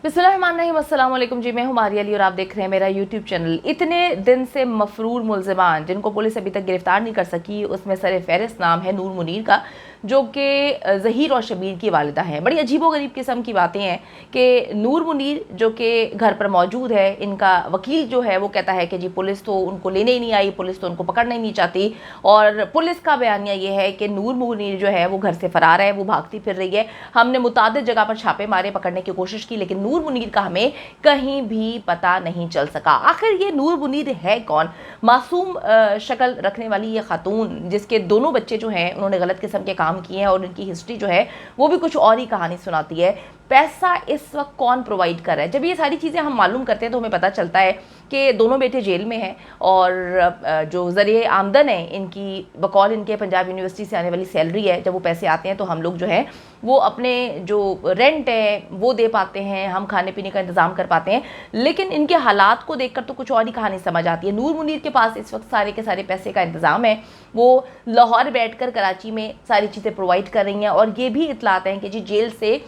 बिस्मिल्लाहिर्रहमानिर्रहीम, अस्सलाम वालेकुम जी। मैं हूं मारिया अली और आप देख रहे हैं मेरा यूट्यूब चैनल। इतने दिन से मफरूर मुलज़िमान जिनको पुलिस अभी तक गिरफ्तार नहीं कर सकी, उसमें सर फहरिस्त नाम है नूर मुनीर का, जो कि ज़हीर और शबीर की वालिदा है। बड़ी अजीबोगरीब किस्म की बातें हैं कि नूर मुनीर जो कि घर पर मौजूद है, इनका वकील जो है वो कहता है कि जी पुलिस तो उनको लेने ही नहीं आई, पुलिस तो उनको पकड़ना ही नहीं चाहती। और पुलिस का बयानिया ये है कि नूर मुनीर जो है वो घर से फ़रार है, वो भागती फिर रही है। हमने मुतादिद जगह पर छापे मारे, पकड़ने की कोशिश की, लेकिन नूर मुनीर का हमें कहीं भी पता नहीं चल सका। आखिर ये नूर मुनीर है कौन? मासूम शक्ल रखने वाली ये खातून, जिसके दोनों बच्चे जो हैं उन्होंने गलत किस्म के काम किए हैं और इनकी हिस्ट्री जो है वो भी कुछ और ही कहानी सुनाती है। पैसा इस वक्त कौन प्रोवाइड कर रहा है? जब ये सारी चीज़ें हम मालूम करते हैं तो हमें पता चलता है कि दोनों बेटे जेल में हैं और जो ज़रिए आमदन है इनकी, बकौल इनके पंजाब यूनिवर्सिटी से आने वाली सैलरी है, जब वो पैसे आते हैं तो हम लोग जो है वो अपने जो रेंट है वो दे पाते हैं, हम खाने पीने का इंतज़ाम कर पाते हैं। लेकिन इनके हालात को देखकर तो कुछ और ही कहानी समझ आती है। नूर मुनीर के पास इस वक्त सारे के सारे पैसे का इंतज़ाम है, वो लाहौर बैठकर कराची में सारी चीज़ें प्रोवाइड कर रही हैं। और ये भी इतलात हैं कि जी जेल से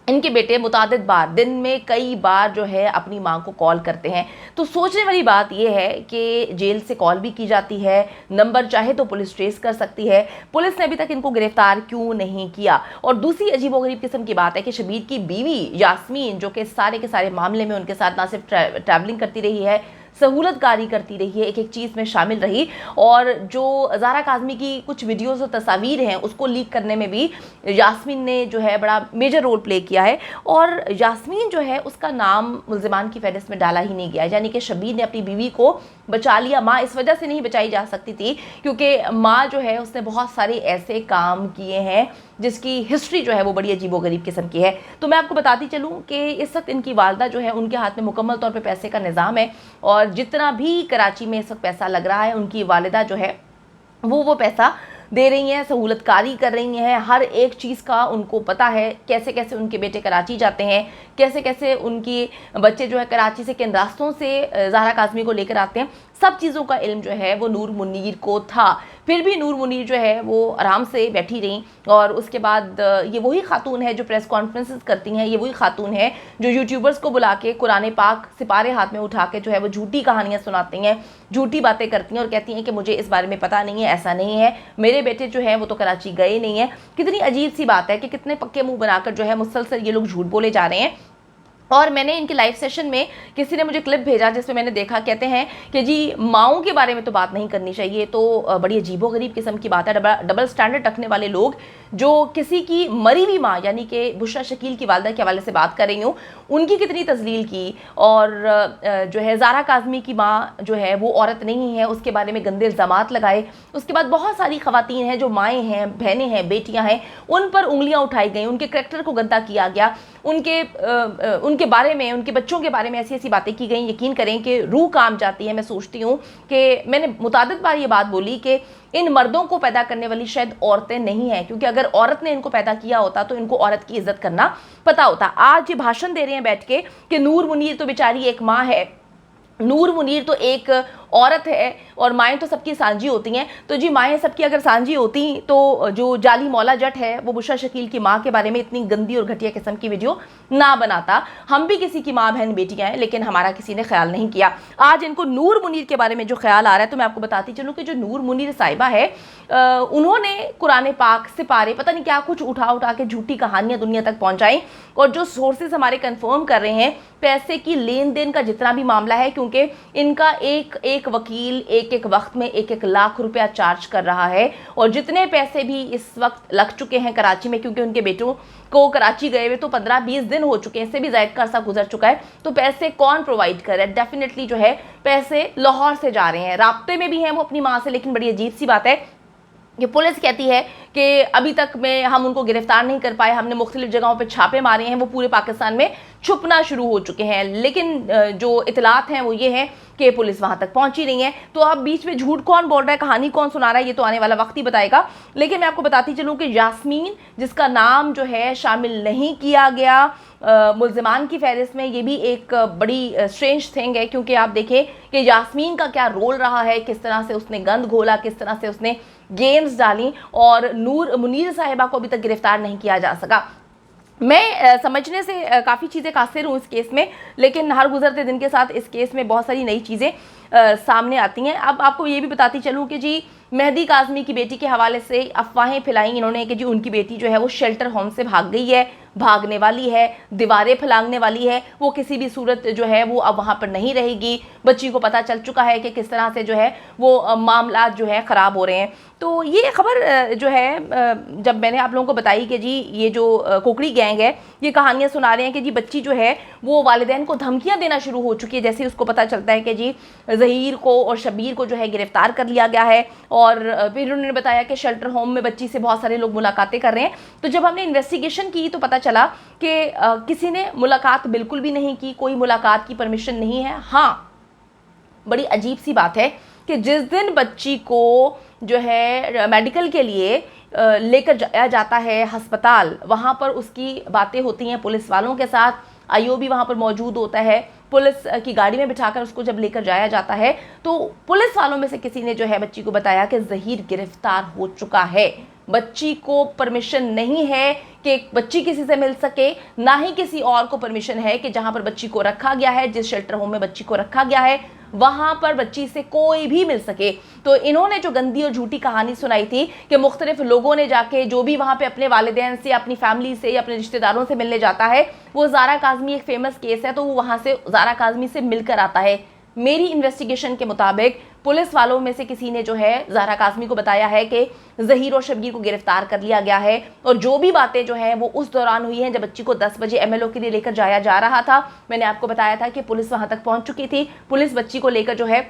इनके बेटे मुतादिद बार, दिन में कई बार जो है अपनी मां को कॉल करते हैं। तो सोचने वाली बात यह है कि जेल से कॉल भी की जाती है, नंबर चाहे तो पुलिस ट्रेस कर सकती है। पुलिस ने अभी तक इनको गिरफ्तार क्यों नहीं किया? और दूसरी अजीबोगरीब किस्म की बात है कि शबीर की बीवी यास्मीन, जो कि सारे के सारे मामले में उनके साथ ना सिर्फ ट्रैवलिंग करती रही है, सहूलतकारी करती रही है, एक एक चीज़ में शामिल रही, और जो ज़ारा काज़मी की कुछ वीडियोज़ और तस्वीर हैं उसको लीक करने में भी यास्मीन ने जो है बड़ा मेजर रोल प्ले किया है। और यास्मीन जो है उसका नाम मुल्ज़िमान की फहरिस्त में डाला ही नहीं गया, यानी कि शबीर ने अपनी बीवी को बचा लिया। माँ इस वजह से नहीं बचाई जा सकती थी क्योंकि माँ जो है उसने बहुत सारे ऐसे काम किए हैं जिसकी हिस्ट्री जो है वो बड़ी अजीबोगरीब किस्म की है। तो मैं आपको बताती चलूँ कि इस वक्त इनकी वालदा जो है उनके हाथ में मुकम्मल तौर पे पैसे का निज़ाम है, और जितना भी कराची में इस वक्त पैसा लग रहा है उनकी वालिदा जो है वो पैसा दे रही हैं, सहूलतकारी कर रही हैं। हर एक चीज़ का उनको पता है, कैसे कैसे उनके बेटे कराची जाते हैं, कैसे कैसे उनके बच्चे जो है कराची से किन रास्तों से ज़ाहरा काज़मी को लेकर आते हैं। सब चीज़ों का इल्म जो है वो नूर मुनीर को था। फिर भी नूर मुनीर जो है वो आराम से बैठी रहीं। और उसके बाद ये वही खातून है जो प्रेस कॉन्फ्रेंसेस करती हैं, ये वही खातून है जो यूट्यूबर्स को बुला के कुरान पाक सिपारे हाथ में उठा के जो है वो झूठी कहानियाँ सुनाती हैं, झूठी बातें करती हैं और कहती हैं कि मुझे इस बारे में पता नहीं है, ऐसा नहीं है, मेरे बेटे जो है वो तो कराची गए नहीं है। कितनी अजीब सी बात है कि कितने पक्के मुंह बनाकर जो है मुसलसल ये लोग झूठ बोले जा रहे हैं। और मैंने इनके लाइव सेशन में किसी ने मुझे क्लिप भेजा जिसमें मैंने देखा, कहते हैं कि जी माओं के बारे में तो बात नहीं करनी चाहिए। तो बड़ी अजीबोगरीब किस्म की बात है। डबल स्टैंडर्ड रखने वाले लोग जो किसी की मरी हुई माँ यानी कि बुशरा शकील की वालदा के हवाले से बात कर रही हूँ, उनकी कितनी तजलील की। और जो है ज़ारा काज़मी की माँ जो है वो औरत नहीं है, उसके बारे में गंदे इल्ज़ामात लगाए। उसके बाद बहुत सारी ख़वातीन हैं जो माएँ हैं, बहनें हैं, बेटियाँ हैं, उन पर उंगलियाँ उठाई गई, उनके करैक्टर को गंदा किया गया, उनके बारे में, उनके बच्चों के बारे में ऐसी ऐसी बातें की गई। यकीन करें कि रूह काम जाती है। मैं सोचती हूँ कि मैंने मुतादिद बार ये बात बोली कि इन मर्दों को पैदा करने वाली शायद औरतें नहीं हैं, क्योंकि अगर औरत ने इनको पैदा किया होता तो इनको औरत की इज्जत करना पता होता। आज ये भाषण दे रहे हैं बैठ के कि नूर मुनीर तो बेचारी एक माँ है, नूर मुनीर तो एक औरत है और माएँ तो सबकी सांझी होती हैं। तो जी माएँ सबकी अगर सांझी होती तो जो जाली मौला जट है वो बुशरा शकील की माँ के बारे में इतनी गंदी और घटिया किस्म की वीडियो ना बनाता। हम भी किसी की माँ बहन बेटियाँ हैं, लेकिन हमारा किसी ने ख्याल नहीं किया। आज इनको नूर मुनीर के बारे में जो ख्याल आ रहा है तो मैं आपको बताती चलूँ कि जो नूर मुनीर साहिबा है उन्होंने कुरान पाक सिपारे पता नहीं क्या कुछ उठा उठा के झूठी कहानियाँ दुनिया तक पहुँचाई। और जो सोर्सेज हमारे कन्फर्म कर रहे हैं पैसे की लेन देन का जितना भी मामला है, क्योंकि इनका एक वकील एक वक्त में 1 लाख रुपया चार्ज कर रहा है। और जितने पैसे भी इस वक्त लग चुके हैं कराची में, क्योंकि उनके बेटों को कराची गए हुए तो 15-20 दिन हो चुके हैं, इससे भी ज़्यादा का अरसा गुजर चुका है। तो पैसे कौन प्रोवाइड कर रहा है? डेफिनेटली जो है पैसे लाहौर से जा रहे हैं। राब्ते में भी हैं वो अपनी माँ से, लेकिन बड़ी अजीब सी बात है कि पुलिस कहती है कि अभी तक में हम उनको गिरफ्तार नहीं कर पाए, हमने मुख्तलिफ जगहों पर छापे मारे हैं, वो पूरे पाकिस्तान में छुपना शुरू हो चुके हैं। लेकिन जो इतलात हैं वो ये हैं कि पुलिस वहां तक पहुंची नहीं है। तो अब बीच में झूठ कौन बोल रहा है, कहानी कौन सुना रहा है, ये तो आने वाला वक्त ही बताएगा। लेकिन मैं आपको बताती चलूँ कि यास्मीन, जिसका नाम जो है शामिल नहीं किया गया मुल्ज़िमान की फहरिस्त में, ये भी एक बड़ी स्ट्रेंज थिंग है। क्योंकि आप देखें कि यास्मीन का क्या रोल रहा है, किस तरह से उसने गंद घोला, किस तरह से उसने गेम्स डाली, और नूर मुनीर साहिबा को अभी तक गिरफ्तार नहीं किया जा सका। मैं समझने से काफ़ी चीज़ें कासिर हूँ इस केस में, लेकिन हर गुजरते दिन के साथ इस केस में बहुत सारी नई चीज़ें सामने आती हैं। अब आपको ये भी बताती चलूँ कि जी मेहदी काज़मी की बेटी के हवाले से अफवाहें फैलाई इन्होंने कि जी उनकी बेटी जो है वो शेल्टर होम से भाग गई है, भागने वाली है, दीवारें फलांगने वाली है, वो किसी भी सूरत जो है वो अब वहाँ पर नहीं रहेगी। बच्ची को पता चल चुका है कि किस तरह से जो है वो मामला जो है ख़राब हो रहे हैं। तो ये खबर जो है जब मैंने आप लोगों को बताई कि जी ये जो कोकड़ी गैंग है ये कहानियाँ सुना रहे हैं कि जी बच्ची जो है वो वालिदैन को धमकियाँ देना शुरू हो चुकी है, जैसे उसको पता चलता है कि जी ज़हीर को और शब्बीर को जो है गिरफ्तार कर लिया गया है। और फिर उन्होंने बताया कि शेल्टर होम में बच्ची से बहुत सारे लोग मुलाकातें कर रहे हैं। तो जब हमने इन्वेस्टिगेशन की तो पता चला कि किसी ने मुलाकात बिल्कुल भी नहीं की, कोई मुलाकात की परमिशन नहीं है। हाँ, बड़ी अजीब सी बात है कि जिस दिन बच्ची को जो है मेडिकल के लिए लेकर जाया जाता है अस्पताल, वहाँ पर उसकी बातें होती हैं पुलिस वालों के साथ, आईओबी वहाँ पर मौजूद होता है। पुलिस की गाड़ी में बिठाकर उसको जब लेकर जाया जाता है तो पुलिस वालों में से किसी ने जो है बच्ची को बताया कि ज़हीर गिरफ्तार हो चुका है। बच्ची को परमिशन नहीं है कि बच्ची किसी से मिल सके, ना ही किसी और को परमिशन है कि जहां पर बच्ची को रखा गया है, जिस शेल्टर होम में बच्ची को रखा गया है, वहां पर बच्ची से कोई भी मिल सके। तो इन्होंने जो गंदी और झूठी कहानी सुनाई थी कि मुख्तलिफ लोगों ने जाके जो भी वहां पे अपने वालिदैन से, अपनी फैमिली से या अपने रिश्तेदारों से मिलने जाता है, वो ज़ारा काज़मी एक फेमस केस है तो वो वहां से ज़ारा काज़मी से मिलकर आता है। मेरी इन्वेस्टिगेशन के मुताबिक पुलिस वालों में से किसी ने जो है ज़ारा काज़मी को बताया है कि ज़हीर और शब्बीर को गिरफ्तार कर लिया गया है। और जो भी बातें जो हैं वो उस दौरान हुई हैं जब बच्ची को 10 बजे एमएलओ के लिए लेकर जाया जा रहा था। मैंने आपको बताया था कि पुलिस वहां तक पहुंच चुकी थी। पुलिस बच्ची को लेकर जो है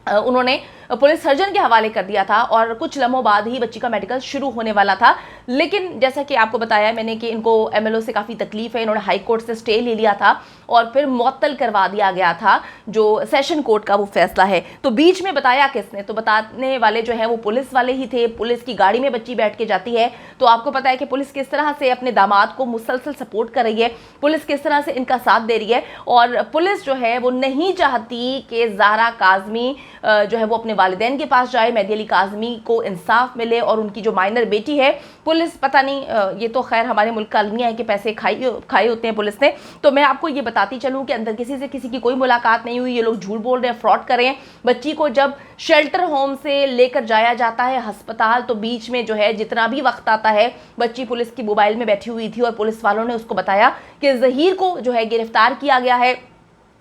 उन्होंने पुलिस सर्जन के हवाले कर दिया था और कुछ लम्हों बाद ही बच्ची का मेडिकल शुरू होने वाला था। लेकिन जैसा कि आपको बताया मैंने कि इनको एमएलओ से काफ़ी तकलीफ है, इन्होंने हाई कोर्ट से स्टे ले लिया था और फिर मुअत्तल करवा दिया गया था जो सेशन कोर्ट का वो फैसला है। तो बीच में बताया किसने, तो बताने वाले जो है वो पुलिस वाले ही थे। पुलिस की गाड़ी में बच्ची बैठ के जाती है तो आपको पता है कि पुलिस किस तरह से अपने दामाद को मुसलसल सपोर्ट कर रही है, पुलिस किस तरह से इनका साथ दे रही है। और पुलिस जो है वो नहीं चाहती कि ज़ारा काज़मी जो है वो अपने वालिदैन के पास जाए, मेहदी अली काज़मी को इंसाफ मिले और उनकी जो माइनर बेटी है, पुलिस पता नहीं ये तो खैर हमारे मुल्क का अलमिया है कि पैसे खाए होते हैं पुलिस ने। तो मैं आपको ये बताती चलूँ कि अंदर किसी से किसी की कोई मुलाकात नहीं हुई, ये लोग झूठ बोल रहे हैं, फ्रॉड कर रहे हैं। बच्ची को जब शेल्टर होम से लेकर जाया जाता है अस्पताल तो बीच में जो है जितना भी वक्त आता है बच्ची पुलिस की मोबाइल में बैठी हुई थी और पुलिस वालों ने उसको बताया कि ज़हीर को जो है गिरफ्तार किया गया है,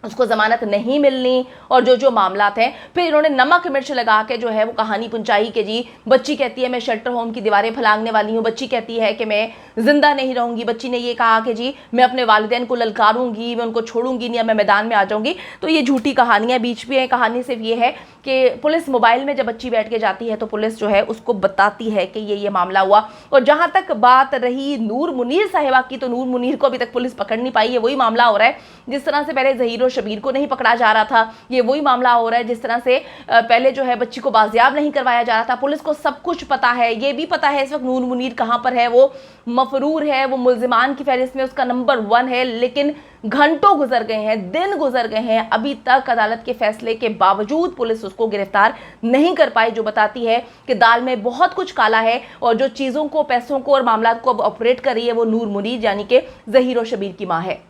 उसको ज़मानत नहीं मिलनी और जो जो मामलात हैं। फिर इन्होंने नमक मिर्च लगा के जो है वो कहानी पुंचाई कि जी बच्ची कहती है मैं शेल्टर होम की दीवारें फलांगने वाली हूँ, बच्ची कहती है कि मैं ज़िंदा नहीं रहूँगी, बच्ची ने ये कहा कि जी मैं अपने वालिदैन को ललकारूंगी, मैं उनको छोड़ूंगी नहीं या मैं मैदान में आ जाऊँगी। तो ये झूठी कहानियाँ बीच में है। कहानी सिर्फ ये है कि पुलिस मोबाइल में जब बच्ची बैठ के जाती है तो पुलिस जो है उसको बताती है कि ये मामला हुआ। और जहाँ तक बात रही नूर मुनीर साहिबा की, तो नूर मुनीर को अभी तक पुलिस पकड़ नहीं पाई है। वही मामला हो रहा है जिस तरह से पहले ज़हीर और शब्बीर को नहीं पकड़ा जा रहा था, ये वही मामला हो रहा है जिस तरह से पहले जो है बच्ची को बाजियाब नहीं करवाया जा रहा था। पुलिस को सब कुछ पता है, ये भी पता है इस वक्त नूर मुनीर कहाँ पर है, वो मफरूर है, वो मुल्जिमान की फहरिस्त में उसका नंबर 1 है। लेकिन घंटों गुजर गए हैं, दिन गुजर गए हैं, अभी तक अदालत के फैसले के बावजूद पुलिस उसको गिरफ्तार नहीं कर पाई, जो बताती है कि दाल में बहुत कुछ काला है और जो चीज़ों को, पैसों को और मामलात को अब ऑपरेट कर रही है वो नूर मुनीर यानी कि ज़हीर और शब्बीर की माँ है।